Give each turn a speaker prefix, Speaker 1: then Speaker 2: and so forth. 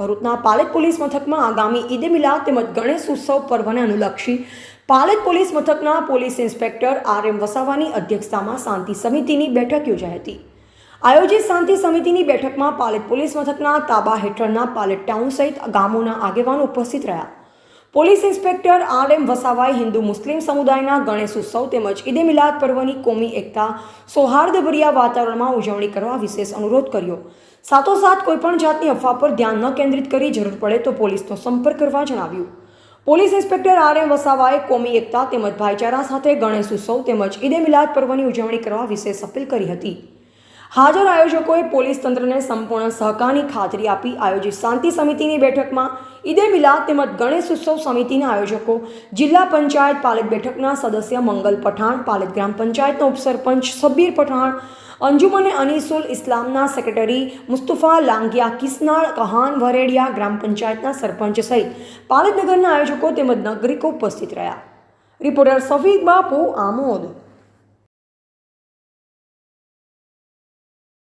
Speaker 1: ભરૂચના પાલેજ પોલીસ મથકમાં આગામી ઈદે મિલાદ તેમજ ગણેશ ઉત્સવ પર્વને અનુલક્ષી પાલેજ પોલીસ મથકના પોલીસ ઇન્સ્પેક્ટર RM વસાવાની અધ્યક્ષતામાં શાંતિ સમિતિની બેઠક યોજાઈ હતી। આયોજિત શાંતિ સમિતિની બેઠકમાં પાલેજ પોલીસ મથકના તાબા હેઠળના પાલેજ ટાઉન સહિત ગામોના આગેવાનો ઉપસ્થિત રહ્યા। પોલીસ ઇન્સ્પેક્ટર RM વસાવાએ હિન્દુ મુસ્લિમ સમુદાયના ગણેશ ઉત્સવ તેમજ ઈદે મિલાદ પર્વની કોમી એકતા સૌહાર્દભર્યા વાતાવરણમાં ઉજવણી કરવા વિશેષ અનુરોધ કર્યો। સાથોસાથ કોઈપણ જાતની અફવા પર ધ્યાન ન કેન્દ્રિત કરી જરૂર પડે તો પોલીસનો સંપર્ક કરવા જણાવ્યું। પોલીસ ઇન્સ્પેક્ટર RM વસાવાએ કોમી એકતા તેમજ ભાઈચારા સાથે ગણેશ ઉત્સવ તેમજ ઈદે મિલાદ પર્વની ઉજવણી કરવા વિશેષ અપીલ કરી હતી। હાજર આયોજકોએ પોલીસ તંત્રને સંપૂર્ણ સહકારની ખાતરી આપી આયોજિત શાંતિ સમિતિની બેઠકમાં ઈદે મિલાદ તેમજ ગણેશ ઉત્સવ સમિતિના આયોજકો જિલ્લા પંચાયત પાલેજ બેઠકના સદસ્ય મંગલ પઠાણ, પાલેજ ગ્રામ પંચાયતના ઉપસરપંચ સબ્બીર પઠાણ, અંજુમને અનીસુલ ઇસ્લામના સેક્રેટરી મુસ્તફા લાંગિયા, કિસનાળ કહાન વરેડિયા, ગ્રામ પંચાયતના સરપંચ સહિત પાલેજ નગરના આયોજકો તેમજ નાગરિકો ઉપસ્થિત રહ્યા। રિપોર્ટર સફીક બાપુ, આમોદ।